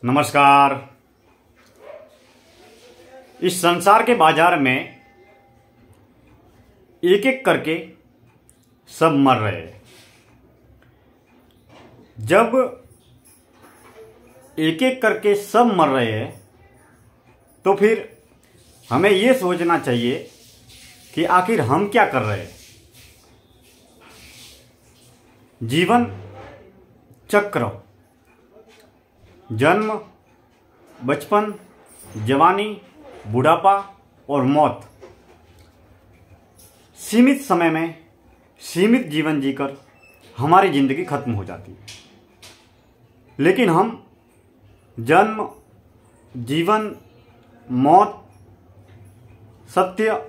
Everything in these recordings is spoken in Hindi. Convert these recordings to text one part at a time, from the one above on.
नमस्कार। इस संसार के बाजार में एक एक करके सब मर रहे हैं। जब एक एक करके सब मर रहे हैं तो फिर हमें ये सोचना चाहिए कि आखिर हम क्या कर रहे हैं। जीवन चक्र, जन्म, बचपन, जवानी, बुढ़ापा और मौत, सीमित समय में सीमित जीवन जीकर हमारी जिंदगी खत्म हो जाती है। लेकिन हम जन्म, जीवन, मौत, सत्य,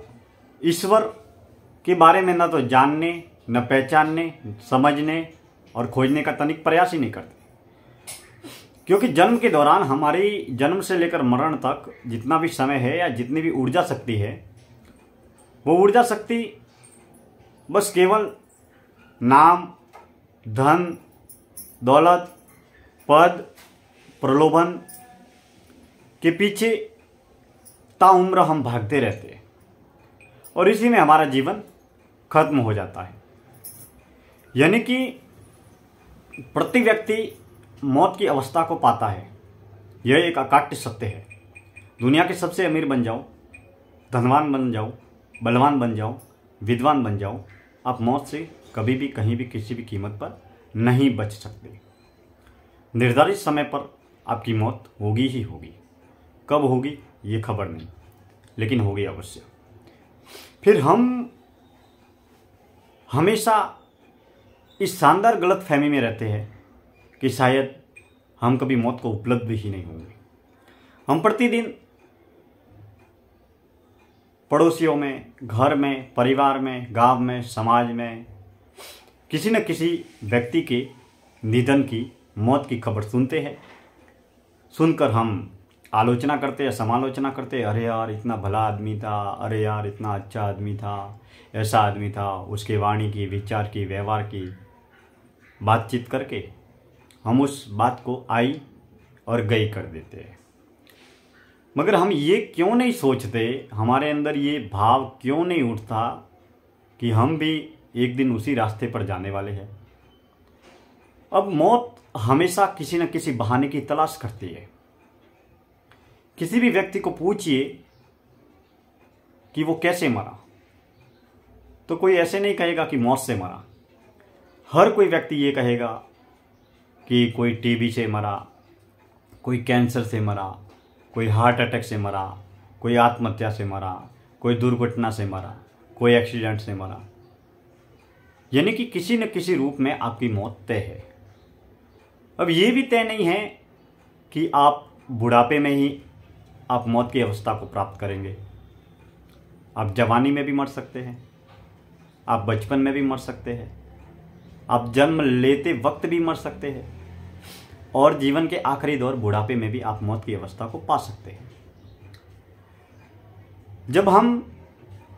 ईश्वर के बारे में न तो जानने, न पहचानने, समझने और खोजने का तनिक प्रयास ही नहीं करते। क्योंकि जन्म के दौरान हमारी जन्म से लेकर मरण तक जितना भी समय है या जितनी भी ऊर्जा शक्ति है, वो ऊर्जा शक्ति बस केवल नाम, धन, दौलत, पद, प्रलोभन के पीछे ताउम्र हम भागते रहते हैं और इसी में हमारा जीवन खत्म हो जाता है। यानी कि प्रति व्यक्ति मौत की अवस्था को पाता है। यह एक अकाट्य सत्य है। दुनिया के सबसे अमीर बन जाओ, धनवान बन जाओ, बलवान बन जाओ, विद्वान बन जाओ, आप मौत से कभी भी कहीं भी किसी भी कीमत पर नहीं बच सकते। निर्धारित समय पर आपकी मौत होगी ही होगी। कब होगी ये खबर नहीं, लेकिन होगी अवश्य। फिर हम हमेशा इस शानदार गलतफहमी में रहते हैं कि शायद हम कभी मौत को उपलब्ध ही नहीं होंगे। हम प्रतिदिन पड़ोसियों में, घर में, परिवार में, गांव में, समाज में किसी न किसी व्यक्ति के निधन की, मौत की खबर सुनते हैं। सुनकर हम आलोचना करते हैं, समालोचना करते हैं। अरे यार इतना भला आदमी था, अरे यार इतना अच्छा आदमी था, ऐसा आदमी था। उसके वाणी की, विचार की, व्यवहार की बातचीत करके हम उस बात को आई और गई कर देते हैं। मगर हम ये क्यों नहीं सोचते, हमारे अंदर ये भाव क्यों नहीं उठता कि हम भी एक दिन उसी रास्ते पर जाने वाले हैं। अब मौत हमेशा किसी न किसी बहाने की तलाश करती है। किसी भी व्यक्ति को पूछिए कि वो कैसे मरा, तो कोई ऐसे नहीं कहेगा कि मौत से मरा। हर कोई व्यक्ति ये कहेगा कि कोई टीबी से मरा, कोई कैंसर से मरा, कोई हार्ट अटैक से मरा, कोई आत्महत्या से मरा, कोई दुर्घटना से मरा, कोई एक्सीडेंट से मरा। यानी कि किसी न किसी रूप में आपकी मौत तय है। अब ये भी तय नहीं है कि आप बुढ़ापे में ही आप मौत की अवस्था को प्राप्त करेंगे। आप जवानी में भी मर सकते हैं, आप बचपन में भी मर सकते हैं, आप जन्म लेते वक्त भी मर सकते हैं और जीवन के आखिरी दौर बुढ़ापे में भी आप मौत की अवस्था को पा सकते हैं। जब हम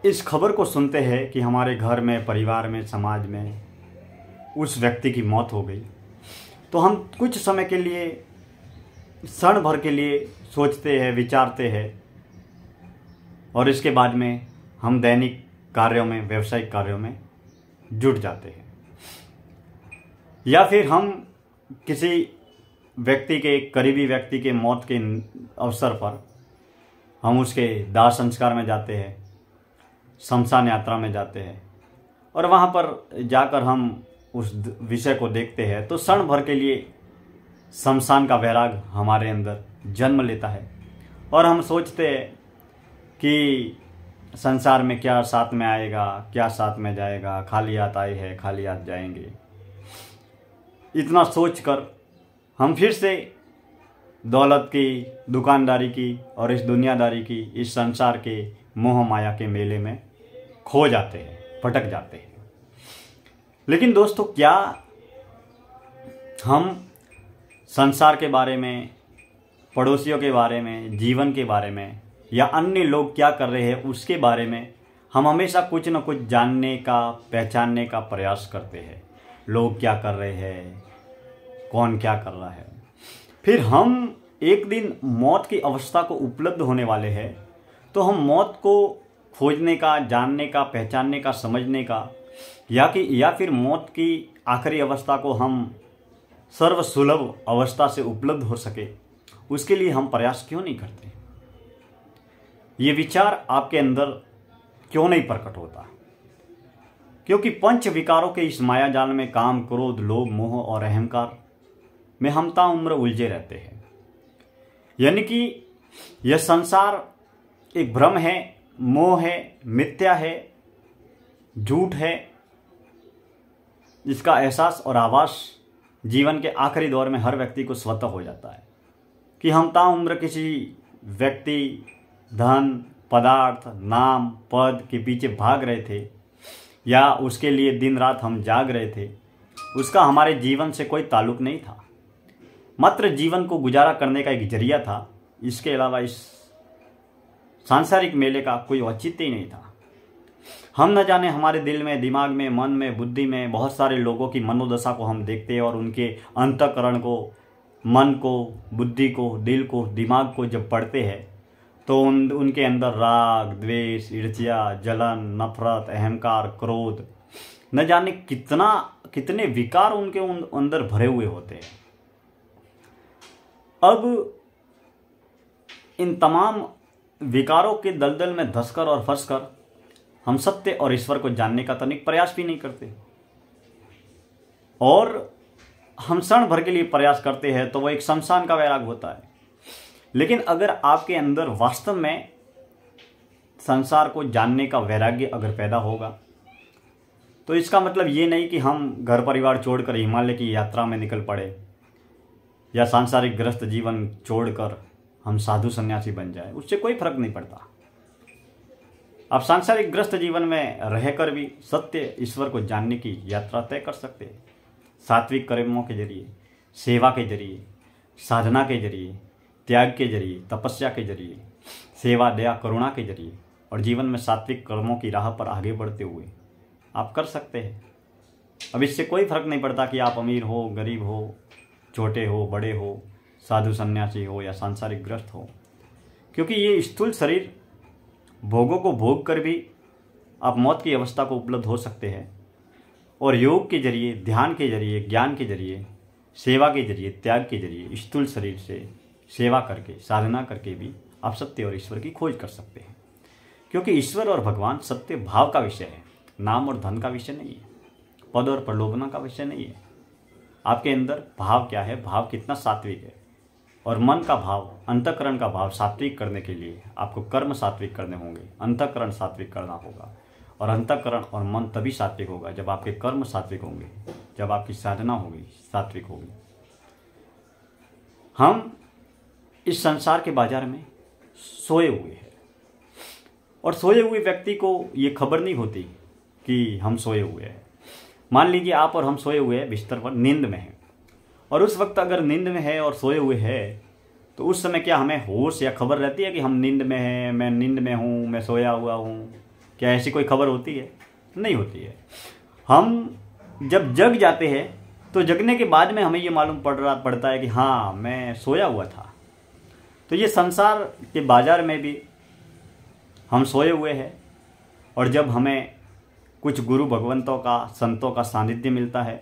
इस खबर को सुनते हैं कि हमारे घर में, परिवार में, समाज में उस व्यक्ति की मौत हो गई, तो हम कुछ समय के लिए, क्षण भर के लिए सोचते हैं, विचारते हैं और इसके बाद में हम दैनिक कार्यों में, व्यावसायिक कार्यों में जुट जाते हैं। या फिर हम किसी व्यक्ति के, करीबी व्यक्ति के मौत के अवसर पर हम उसके दाह संस्कार में जाते हैं, शमशान यात्रा में जाते हैं और वहाँ पर जाकर हम उस विषय को देखते हैं तो क्षण भर के लिए शमशान का वैराग हमारे अंदर जन्म लेता है और हम सोचते हैं कि संसार में क्या साथ में आएगा, क्या साथ में जाएगा, खाली हाथ आए हैं, खाली हाथ जाएंगे। इतना सोचकर हम फिर से दौलत की, दुकानदारी की और इस दुनियादारी की, इस संसार के मोह माया के मेले में खो जाते हैं, भटक जाते हैं। लेकिन दोस्तों, क्या हम संसार के बारे में, पड़ोसियों के बारे में, जीवन के बारे में या अन्य लोग क्या कर रहे हैं उसके बारे में हम हमेशा कुछ न कुछ जानने का, पहचानने का प्रयास करते हैं। लोग क्या कर रहे हैं, कौन क्या कर रहा है। फिर हम एक दिन मौत की अवस्था को उपलब्ध होने वाले हैं, तो हम मौत को खोजने का, जानने का, पहचानने का, समझने का, या फिर मौत की आखिरी अवस्था को हम सर्वसुलभ अवस्था से उपलब्ध हो सके, उसके लिए हम प्रयास क्यों नहीं करते? ये विचार आपके अंदर क्यों नहीं प्रकट होता? क्योंकि पंच विकारों के इस माया जाल में काम, क्रोध, लोभ, मोह और अहंकार में हम ताउम्र उलझे रहते हैं। यानी कि यह संसार एक भ्रम है, मोह है, मिथ्या है, झूठ है, जिसका एहसास और आभास जीवन के आखिरी दौर में हर व्यक्ति को स्वतः हो जाता है कि हम ताउम्र किसी व्यक्ति, धन, पदार्थ, नाम, पद के पीछे भाग रहे थे, या उसके लिए दिन रात हम जाग रहे थे। उसका हमारे जीवन से कोई ताल्लुक नहीं था, मात्र जीवन को गुजारा करने का एक जरिया था। इसके अलावा इस सांसारिक मेले का कोई औचित्य ही नहीं था। हम न जाने हमारे दिल में, दिमाग में, मन में, बुद्धि में बहुत सारे लोगों की मनोदशा को हम देखते हैं, और उनके अंतःकरण को, मन को, बुद्धि को, दिल को, दिमाग को जब पढ़ते हैं तो उनके अंदर राग, द्वेष, ईर्ष्या, जलन, नफरत, अहंकार, क्रोध, न जाने कितने विकार उनके अंदर भरे हुए होते हैं। अब इन तमाम विकारों के दलदल में धंसकर और फंसकर हम सत्य और ईश्वर को जानने का तनिक प्रयास भी नहीं करते, और हम क्षण भर के लिए प्रयास करते हैं तो वह एक शमशान का वैराग होता है। लेकिन अगर आपके अंदर वास्तव में संसार को जानने का वैराग्य अगर पैदा होगा, तो इसका मतलब ये नहीं कि हम घर परिवार छोड़कर हिमालय की यात्रा में निकल पड़े, या सांसारिक ग्रस्त जीवन छोड़कर हम साधु सन्यासी बन जाए। उससे कोई फर्क नहीं पड़ता। आप सांसारिक ग्रस्त जीवन में रहकर भी सत्य ईश्वर को जानने की यात्रा तय कर सकते हैं, सात्विक कर्मों के जरिए, सेवा के जरिए, साधना के जरिए, त्याग के जरिए, तपस्या के जरिए, सेवा, दया, करुणा के जरिए, और जीवन में सात्विक कर्मों की राह पर आगे बढ़ते हुए आप कर सकते हैं। अब इससे कोई फर्क नहीं पड़ता कि आप अमीर हो, गरीब हो, छोटे हो, बड़े हो, साधु सन्यासी हो या सांसारिक ग्रस्त हो, क्योंकि ये स्थूल शरीर भोगों को भोग कर भी आप मौत की अवस्था को उपलब्ध हो सकते हैं, और योग के जरिए, ध्यान के जरिए, ज्ञान के जरिए, सेवा के जरिए, त्याग के जरिए, स्थूल शरीर से सेवा करके, साधना करके भी आप सत्य और ईश्वर की खोज कर सकते हैं। क्योंकि ईश्वर और भगवान सत्य भाव का विषय है, नाम और धन का विषय नहीं है, पद और प्रलोभन का विषय नहीं है। आपके अंदर भाव क्या है, भाव कितना सात्विक है, और मन का भाव, अंतःकरण का भाव सात्विक करने के लिए आपको कर्म सात्विक करने होंगे, अंतःकरण सात्विक करना होगा, और अंतःकरण और मन तभी सात्विक होगा जब आपके कर्म सात्विक होंगे, जब आपकी साधना होगी, सात्विक होगी। हम इस संसार के बाजार में सोए हुए हैं, और सोए हुए व्यक्ति को ये खबर नहीं होती कि हम सोए हुए हैं। मान लीजिए आप और हम सोए हुए हैं, बिस्तर पर नींद में हैं, और उस वक्त अगर नींद में है और सोए हुए हैं, तो उस समय क्या हमें होश या खबर रहती है कि हम नींद में हैं, मैं नींद में हूँ, मैं सोया हुआ हूँ? क्या ऐसी कोई खबर होती है? नहीं होती है। हम जब जग जाते हैं तो जगने के बाद में हमें ये मालूम पड़ता है कि हाँ, मैं सोया हुआ था। तो ये संसार के बाजार में भी हम सोए हुए हैं, और जब हमें कुछ गुरु भगवंतों का, संतों का सानिध्य मिलता है,